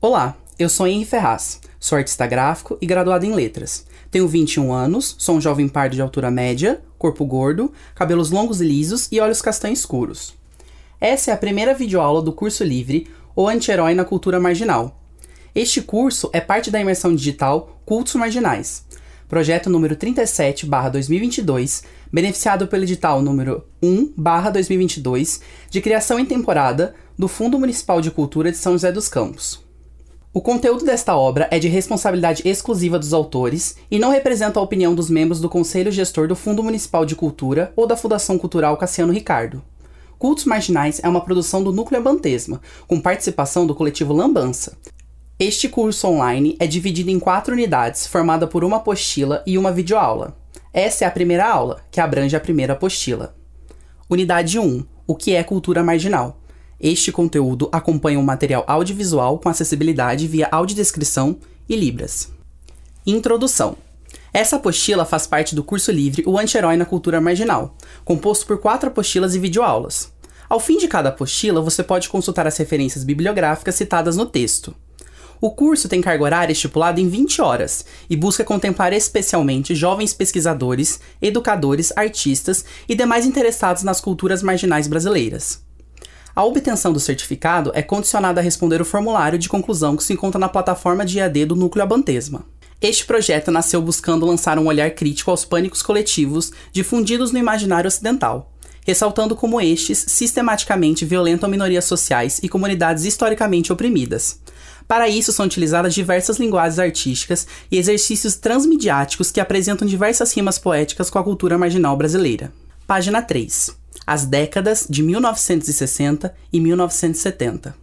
Olá, eu sou Henri Ferraz, sou artista gráfico e graduado em letras. Tenho 21 anos, sou um jovem pardo de altura média, corpo gordo, cabelos longos e lisos e olhos castanhos escuros. Essa é a primeira videoaula do curso livre O Anti-Herói na Cultura Marginal. Este curso é parte da imersão digital Cultos Marginais, projeto número 37/2022, beneficiado pelo edital número 1/2022, de criação em temporada do Fundo Municipal de Cultura de São José dos Campos. O conteúdo desta obra é de responsabilidade exclusiva dos autores e não representa a opinião dos membros do Conselho Gestor do Fundo Municipal de Cultura ou da Fundação Cultural Cassiano Ricardo. Cultos Marginais é uma produção do Núcleo Abantesma, com participação do coletivo Lambança. Este curso online é dividido em 4 unidades, formada por uma apostila e uma videoaula. Essa é a primeira aula, que abrange a primeira apostila. Unidade 1. O que é cultura marginal? Este conteúdo acompanha um material audiovisual com acessibilidade via audiodescrição e libras. Introdução. Essa apostila faz parte do curso livre O Anti-Herói na Cultura Marginal, composto por 4 apostilas e videoaulas. Ao fim de cada apostila, você pode consultar as referências bibliográficas citadas no texto. O curso tem carga horária estipulada em 20 horas e busca contemplar especialmente jovens pesquisadores, educadores, artistas e demais interessados nas culturas marginais brasileiras. A obtenção do certificado é condicionada a responder o formulário de conclusão que se encontra na plataforma de EAD do Núcleo Abantesma. Este projeto nasceu buscando lançar um olhar crítico aos pânicos coletivos difundidos no imaginário ocidental, ressaltando como estes sistematicamente violentam minorias sociais e comunidades historicamente oprimidas. Para isso, são utilizadas diversas linguagens artísticas e exercícios transmediáticos que apresentam diversas rimas poéticas com a cultura marginal brasileira. Página 3. As décadas de 1960 e 1970.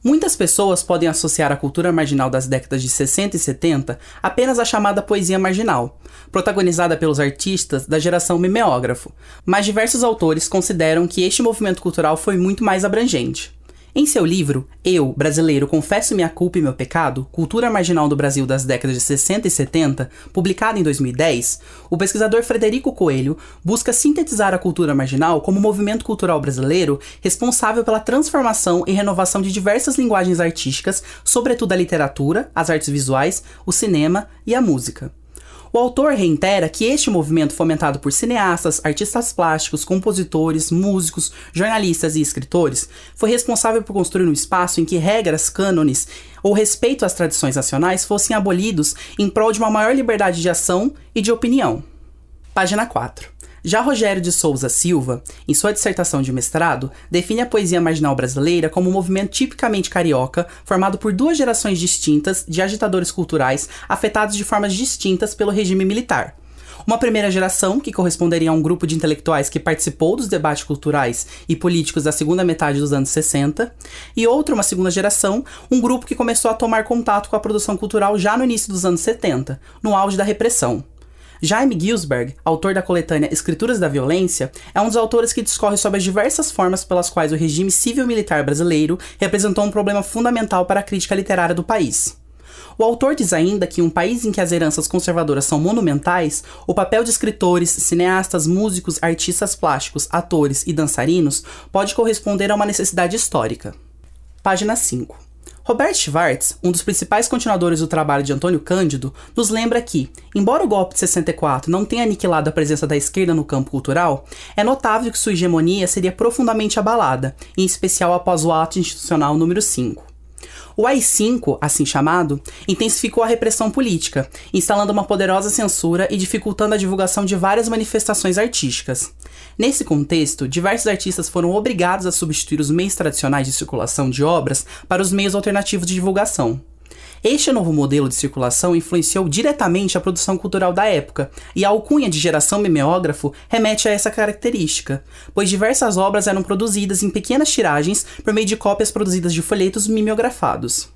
Muitas pessoas podem associar a cultura marginal das décadas de 60 e 70 apenas à chamada poesia marginal, protagonizada pelos artistas da geração mimeógrafo, mas diversos autores consideram que este movimento cultural foi muito mais abrangente. Em seu livro, Eu, Brasileiro, Confesso Minha Culpa e Meu Pecado, Cultura Marginal do Brasil das décadas de 60 e 70, publicado em 2010, o pesquisador Frederico Coelho busca sintetizar a cultura marginal como movimento cultural brasileiro responsável pela transformação e renovação de diversas linguagens artísticas, sobretudo a literatura, as artes visuais, o cinema e a música. O autor reitera que este movimento, fomentado por cineastas, artistas plásticos, compositores, músicos, jornalistas e escritores, foi responsável por construir um espaço em que regras, cânones ou respeito às tradições nacionais fossem abolidos em prol de uma maior liberdade de ação e de opinião. Página 4. Já Rogério de Souza Silva, em sua dissertação de mestrado, define a poesia marginal brasileira como um movimento tipicamente carioca, formado por 2 gerações distintas de agitadores culturais afetados de formas distintas pelo regime militar. Uma primeira geração, que corresponderia a um grupo de intelectuais que participou dos debates culturais e políticos da segunda metade dos anos 60, e outra, uma segunda geração, um grupo que começou a tomar contato com a produção cultural já no início dos anos 70, no auge da repressão. Jaime Gilsberg, autor da coletânea Escrituras da Violência, é um dos autores que discorre sobre as diversas formas pelas quais o regime civil-militar brasileiro representou um problema fundamental para a crítica literária do país. O autor diz ainda que em um país em que as heranças conservadoras são monumentais, o papel de escritores, cineastas, músicos, artistas plásticos, atores e dançarinos pode corresponder a uma necessidade histórica. Página 5. Robert Schwartz, um dos principais continuadores do trabalho de Antônio Cândido, nos lembra que, embora o golpe de 64 não tenha aniquilado a presença da esquerda no campo cultural, é notável que sua hegemonia seria profundamente abalada, em especial após o ato institucional número 5. O AI-5, assim chamado, intensificou a repressão política, instalando uma poderosa censura e dificultando a divulgação de várias manifestações artísticas. Nesse contexto, diversos artistas foram obrigados a substituir os meios tradicionais de circulação de obras para os meios alternativos de divulgação. Este novo modelo de circulação influenciou diretamente a produção cultural da época, e a alcunha de geração mimeógrafo remete a essa característica, pois diversas obras eram produzidas em pequenas tiragens por meio de cópias produzidas de folhetos mimeografados.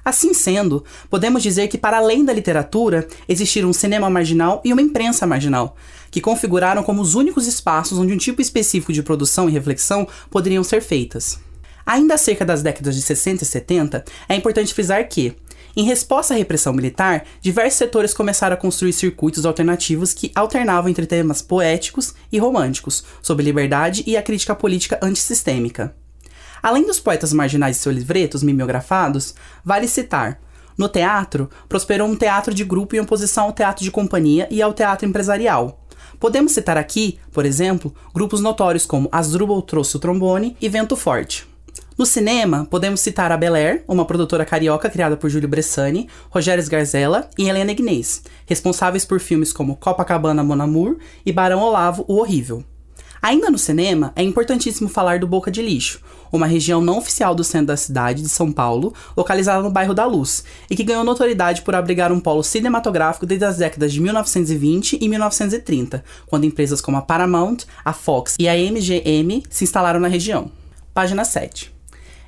Assim sendo, podemos dizer que para além da literatura, existiram um cinema marginal e uma imprensa marginal, que configuraram como os únicos espaços onde um tipo específico de produção e reflexão poderiam ser feitas. Ainda acerca das décadas de 60 e 70, é importante frisar que, em resposta à repressão militar, diversos setores começaram a construir circuitos alternativos que alternavam entre temas poéticos e românticos, sobre liberdade e a crítica política antissistêmica. Além dos poetas marginais e seus livretos mimeografados, vale citar: no teatro, prosperou um teatro de grupo em oposição ao teatro de companhia e ao teatro empresarial. Podemos citar aqui, por exemplo, grupos notórios como Asdrubal trouxe o trombone e Vento Forte. No cinema, podemos citar a Bel Air, uma produtora carioca criada por Júlio Bressani, Rogério Sgarzella e Helena Ignez, responsáveis por filmes como Copacabana Mon Amour e Barão Olavo o Horrível. Ainda no cinema, é importantíssimo falar do Boca de Lixo, uma região não oficial do centro da cidade de São Paulo, localizada no bairro da Luz, e que ganhou notoriedade por abrigar um polo cinematográfico desde as décadas de 1920 e 1930, quando empresas como a Paramount, a Fox e a MGM se instalaram na região. Página 7.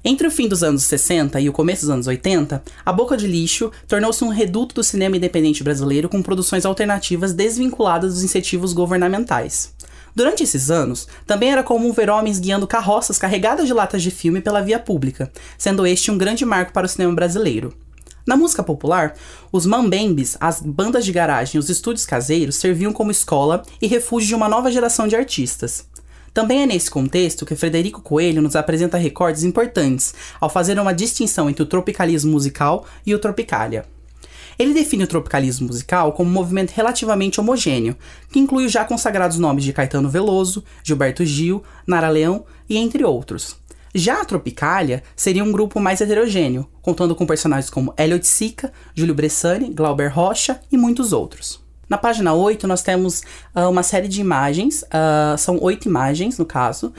Entre o fim dos anos 60 e o começo dos anos 80, a Boca de Lixo tornou-se um reduto do cinema independente brasileiro com produções alternativas desvinculadas dos incentivos governamentais. Durante esses anos, também era comum ver homens guiando carroças carregadas de latas de filme pela via pública, sendo este um grande marco para o cinema brasileiro. Na música popular, os mambembes, as bandas de garagem e os estúdios caseiros serviam como escola e refúgio de uma nova geração de artistas. Também é nesse contexto que Frederico Coelho nos apresenta recortes importantes, ao fazer uma distinção entre o tropicalismo musical e o Tropicália. Ele define o tropicalismo musical como um movimento relativamente homogêneo, que inclui os já consagrados nomes de Caetano Veloso, Gilberto Gil, Nara Leão e entre outros. Já a Tropicália seria um grupo mais heterogêneo, contando com personagens como Hélio Oiticica, Júlio Bressani, Glauber Rocha e muitos outros. Na página 8, nós temos uma série de imagens, são 8 imagens, no caso,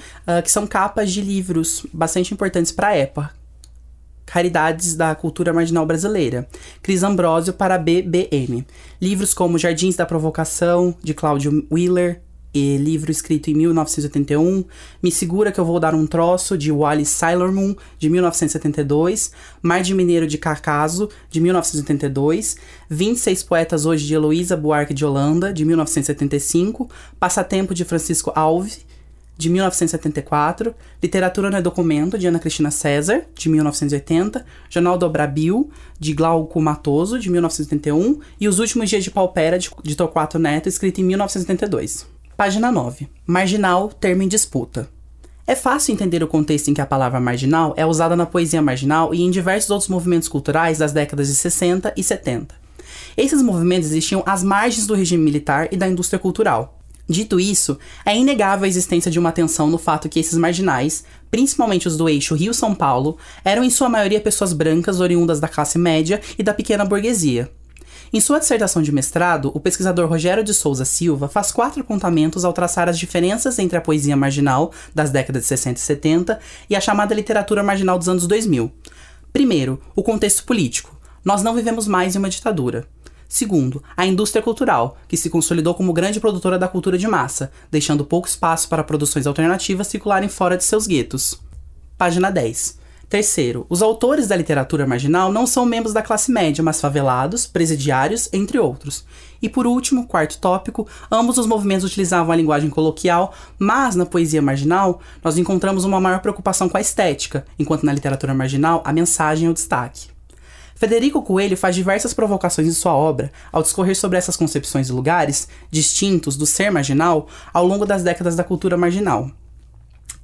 que são capas de livros bastante importantes para a época. Caridades da Cultura Marginal Brasileira, Cris Ambrósio para BBM. Livros como Jardins da Provocação, de Cláudio Wheeler, e livro escrito em 1981, Me Segura Que Eu Vou Dar um Troço, de Wally Sailormoon, de 1972, Mar de Mineiro de Cacaso, de 1982, 26 Poetas Hoje, de Heloísa Buarque de Holanda, de 1975, Passatempo, de Francisco Alves, de 1974, Literatura no Documento, de Ana Cristina César, de 1980, Jornal do Brabil, de Glauco Matoso, de 1981, e Os Últimos Dias de Paupera, de Torquato Neto, escrito em 1972. Página 9. Marginal, termo em disputa. É fácil entender o contexto em que a palavra marginal é usada na poesia marginal e em diversos outros movimentos culturais das décadas de 60 e 70. Esses movimentos existiam às margens do regime militar e da indústria cultural. Dito isso, é inegável a existência de uma tensão no fato que esses marginais, principalmente os do eixo Rio-São Paulo, eram em sua maioria pessoas brancas oriundas da classe média e da pequena burguesia. Em sua dissertação de mestrado, o pesquisador Rogério de Souza Silva faz 4 apontamentos ao traçar as diferenças entre a poesia marginal das décadas de 60 e 70 e a chamada literatura marginal dos anos 2000. Primeiro, o contexto político. Nós não vivemos mais em uma ditadura. Segundo, a indústria cultural, que se consolidou como grande produtora da cultura de massa, deixando pouco espaço para produções alternativas circularem fora de seus guetos. Página 10. Terceiro, os autores da literatura marginal não são membros da classe média, mas favelados, presidiários, entre outros. E por último, quarto tópico, ambos os movimentos utilizavam a linguagem coloquial, mas na poesia marginal nós encontramos uma maior preocupação com a estética, enquanto na literatura marginal a mensagem é o destaque. Frederico Coelho faz diversas provocações em sua obra ao discorrer sobre essas concepções de lugares distintos do ser marginal ao longo das décadas da cultura marginal.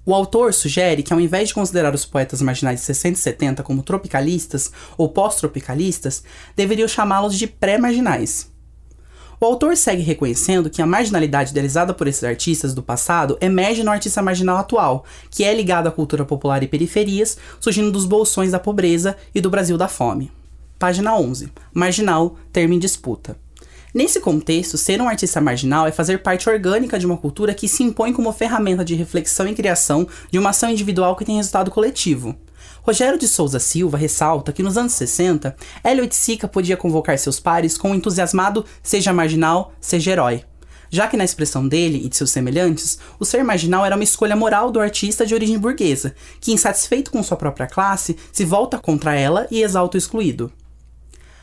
O autor sugere que, ao invés de considerar os poetas marginais de 60 e 70 como tropicalistas ou pós-tropicalistas, deveriam chamá-los de pré-marginais. O autor segue reconhecendo que a marginalidade idealizada por esses artistas do passado emerge no artista marginal atual, que é ligado à cultura popular e periferias, surgindo dos bolsões da pobreza e do Brasil da fome. Página 11. Marginal, termo em disputa. Nesse contexto, ser um artista marginal é fazer parte orgânica de uma cultura que se impõe como ferramenta de reflexão e criação de uma ação individual que tem resultado coletivo. Rogério de Souza Silva ressalta que nos anos 60, Hélio Oiticica podia convocar seus pares com o entusiasmado "seja marginal, seja herói", já que na expressão dele e de seus semelhantes, o ser marginal era uma escolha moral do artista de origem burguesa, que, insatisfeito com sua própria classe, se volta contra ela e exalta o excluído.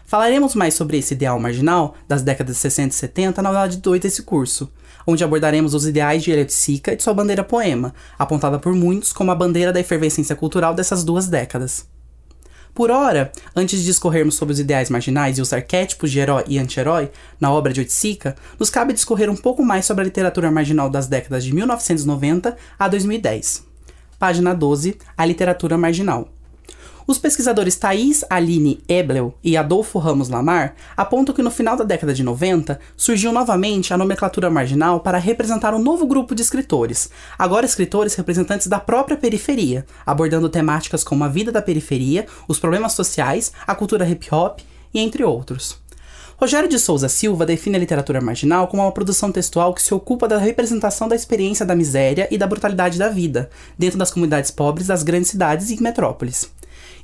Falaremos mais sobre esse ideal marginal das décadas de 60 e 70 na aula de 2 desse curso, onde abordaremos os ideais de Hélio Oiticica e de sua bandeira poema, apontada por muitos como a bandeira da efervescência cultural dessas 2 décadas. Por ora, antes de discorrermos sobre os ideais marginais e os arquétipos de herói e anti-herói na obra de Oiticica, nos cabe discorrer um pouco mais sobre a literatura marginal das décadas de 1990 a 2010. Página 12, a literatura marginal. Os pesquisadores Thaís Aline Eblel e Adolfo Ramos Lamar apontam que no final da década de 90 surgiu novamente a nomenclatura marginal para representar um novo grupo de escritores, agora escritores representantes da própria periferia, abordando temáticas como a vida da periferia, os problemas sociais, a cultura hip-hop e entre outros. Rogério de Souza Silva define a literatura marginal como uma produção textual que se ocupa da representação da experiência da miséria e da brutalidade da vida, dentro das comunidades pobres das grandes cidades e metrópoles.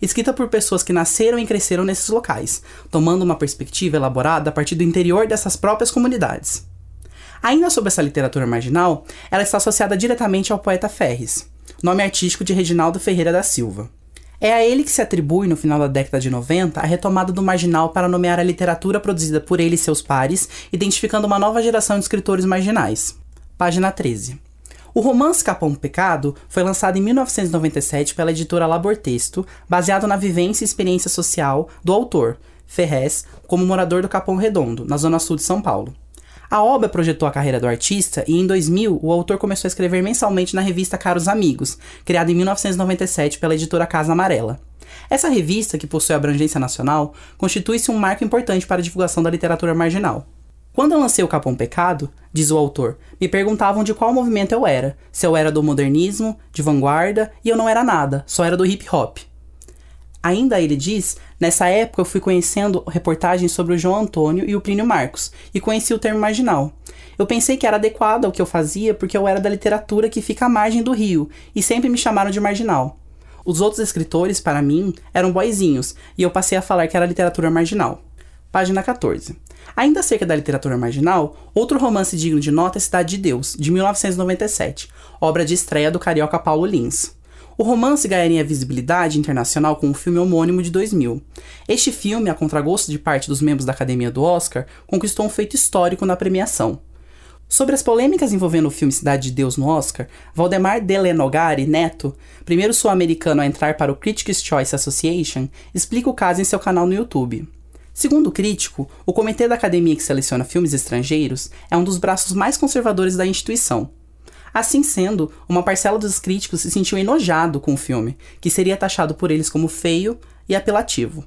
Escrita por pessoas que nasceram e cresceram nesses locais, tomando uma perspectiva elaborada a partir do interior dessas próprias comunidades. Ainda sobre essa literatura marginal, ela está associada diretamente ao poeta Ferres, nome artístico de Reginaldo Ferreira da Silva. É a ele que se atribui, no final da década de 90, a retomada do marginal para nomear a literatura produzida por ele e seus pares, identificando uma nova geração de escritores marginais. Página 13. O romance Capão Pecado foi lançado em 1997 pela editora Labor Texto, baseado na vivência e experiência social do autor, Ferrez, como morador do Capão Redondo, na zona sul de São Paulo. A obra projetou a carreira do artista e, em 2000, o autor começou a escrever mensalmente na revista Caros Amigos, criada em 1997 pela editora Casa Amarela. Essa revista, que possui abrangência nacional, constitui-se um marco importante para a divulgação da literatura marginal. Quando eu lancei o Capão Pecado, diz o autor, me perguntavam de qual movimento eu era, se eu era do modernismo, de vanguarda, e eu não era nada, só era do hip hop. Ainda ele diz, nessa época eu fui conhecendo reportagens sobre o João Antônio e o Plínio Marcos, e conheci o termo marginal. Eu pensei que era adequado ao que eu fazia porque eu era da literatura que fica à margem do rio, e sempre me chamaram de marginal. Os outros escritores, para mim, eram boizinhos, e eu passei a falar que era literatura marginal. Página 14. Ainda acerca da literatura marginal, outro romance digno de nota é Cidade de Deus, de 1997, obra de estreia do carioca Paulo Lins. O romance ganharia visibilidade internacional com o filme homônimo de 2000. Este filme, a contragosto de parte dos membros da Academia do Oscar, conquistou um feito histórico na premiação. Sobre as polêmicas envolvendo o filme Cidade de Deus no Oscar, Valdemar Delenogari Neto, primeiro sul-americano a entrar para o Critics' Choice Association, explica o caso em seu canal no YouTube. Segundo o crítico, o comitê da academia que seleciona filmes estrangeiros é um dos braços mais conservadores da instituição. Assim sendo, uma parcela dos críticos se sentiu enojado com o filme, que seria taxado por eles como feio e apelativo.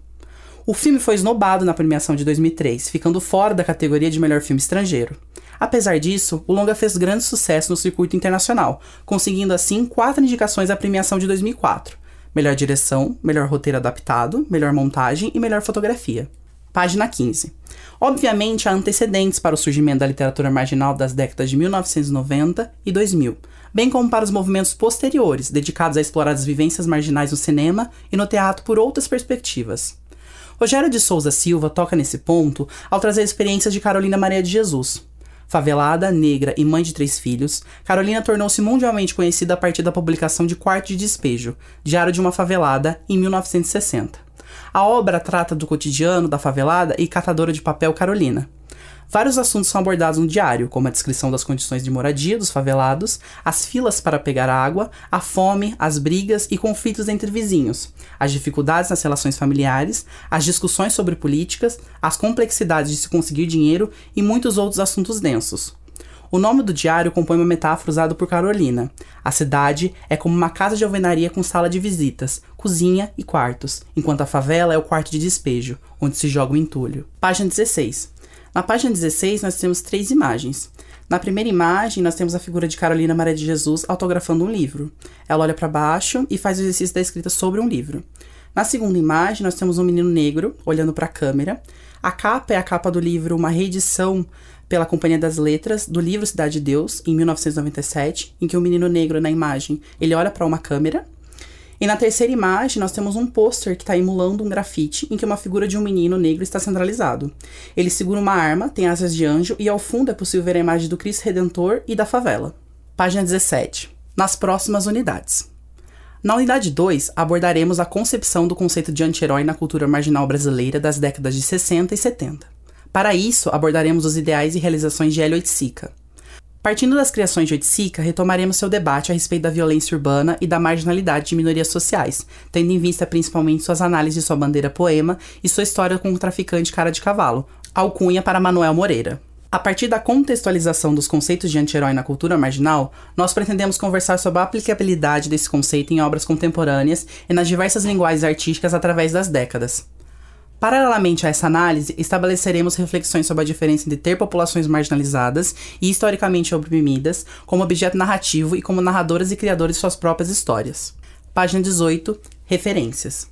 O filme foi esnobado na premiação de 2003, ficando fora da categoria de melhor filme estrangeiro. Apesar disso, o longa fez grande sucesso no circuito internacional, conseguindo assim 4 indicações à premiação de 2004. Melhor direção, melhor roteiro adaptado, melhor montagem e melhor fotografia. Página 15. Obviamente, há antecedentes para o surgimento da literatura marginal das décadas de 1990 e 2000, bem como para os movimentos posteriores, dedicados a explorar as vivências marginais no cinema e no teatro por outras perspectivas. Rogério de Souza Silva toca nesse ponto ao trazer experiências de Carolina Maria de Jesus. Favelada, negra e mãe de 3 filhos, Carolina tornou-se mundialmente conhecida a partir da publicação de Quarto de Despejo, Diário de uma Favelada, em 1960. A obra trata do cotidiano da favelada e catadora de papel Carolina. Vários assuntos são abordados no diário, como a descrição das condições de moradia dos favelados, as filas para pegar água, a fome, as brigas e conflitos entre vizinhos, as dificuldades nas relações familiares, as discussões sobre políticas, as complexidades de se conseguir dinheiro e muitos outros assuntos densos. O nome do diário compõe uma metáfora usada por Carolina. A cidade é como uma casa de alvenaria com sala de visitas, cozinha e quartos, enquanto a favela é o quarto de despejo, onde se joga o entulho. Página 16. Na página 16 nós temos 3 imagens. Na primeira imagem nós temos a figura de Carolina Maria de Jesus autografando um livro. Ela olha para baixo e faz o exercício da escrita sobre um livro. Na segunda imagem nós temos um menino negro olhando para a câmera. A capa é a capa do livro, uma reedição pela Companhia das Letras, do livro Cidade de Deus, em 1997, em que o menino negro na imagem, ele olha para uma câmera. E na terceira imagem, nós temos um pôster que está emulando um grafite, em que uma figura de um menino negro está centralizado. Ele segura uma arma, tem asas de anjo, e ao fundo é possível ver a imagem do Cristo Redentor e da favela. Página 17. Nas próximas unidades. Na unidade 2, abordaremos a concepção do conceito de anti-herói na cultura marginal brasileira das décadas de 60 e 70. Para isso, abordaremos os ideais e realizações de Hélio Oiticica. Partindo das criações de Oiticica, retomaremos seu debate a respeito da violência urbana e da marginalidade de minorias sociais, tendo em vista principalmente suas análises de sua bandeira poema e sua história com o traficante Cara de Cavalo, alcunha para Manuel Moreira. A partir da contextualização dos conceitos de anti-herói na cultura marginal, nós pretendemos conversar sobre a aplicabilidade desse conceito em obras contemporâneas e nas diversas linguagens artísticas através das décadas. Paralelamente a essa análise, estabeleceremos reflexões sobre a diferença entre ter populações marginalizadas e historicamente oprimidas como objeto narrativo e como narradoras e criadores de suas próprias histórias. Página 18, referências.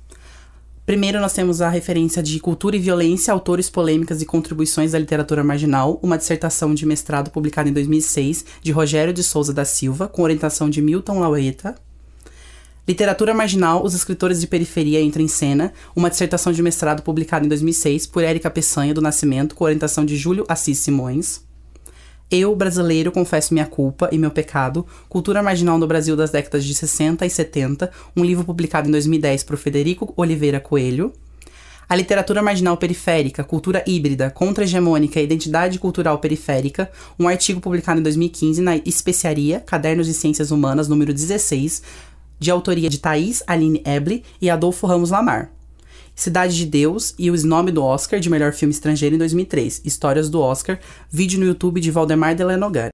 Primeiro, nós temos a referência de Cultura e Violência, Autores, Polêmicas e Contribuições da Literatura Marginal, uma dissertação de mestrado publicada em 2006, de Rogério de Souza da Silva, com orientação de Milton Laueta. Literatura Marginal, Os Escritores de Periferia Entram em Cena, uma dissertação de mestrado publicada em 2006 por Érica Peçanha do Nascimento, com orientação de Júlio Assis Simões. Eu, Brasileiro, Confesso Minha Culpa e Meu Pecado, Cultura Marginal no Brasil das décadas de 60 e 70, um livro publicado em 2010 por Federico Oliveira Coelho. A Literatura Marginal Periférica, Cultura Híbrida, Contra-Hegemônica e Identidade Cultural Periférica, um artigo publicado em 2015 na Especiaria, Cadernos de Ciências Humanas, número 16, de autoria de Thaís Aline Eble e Adolfo Ramos Lamar. Cidade de Deus e o Snob do Oscar de Melhor Filme Estrangeiro em 2003. Histórias do Oscar. Vídeo no YouTube de Valdemar Delanogar.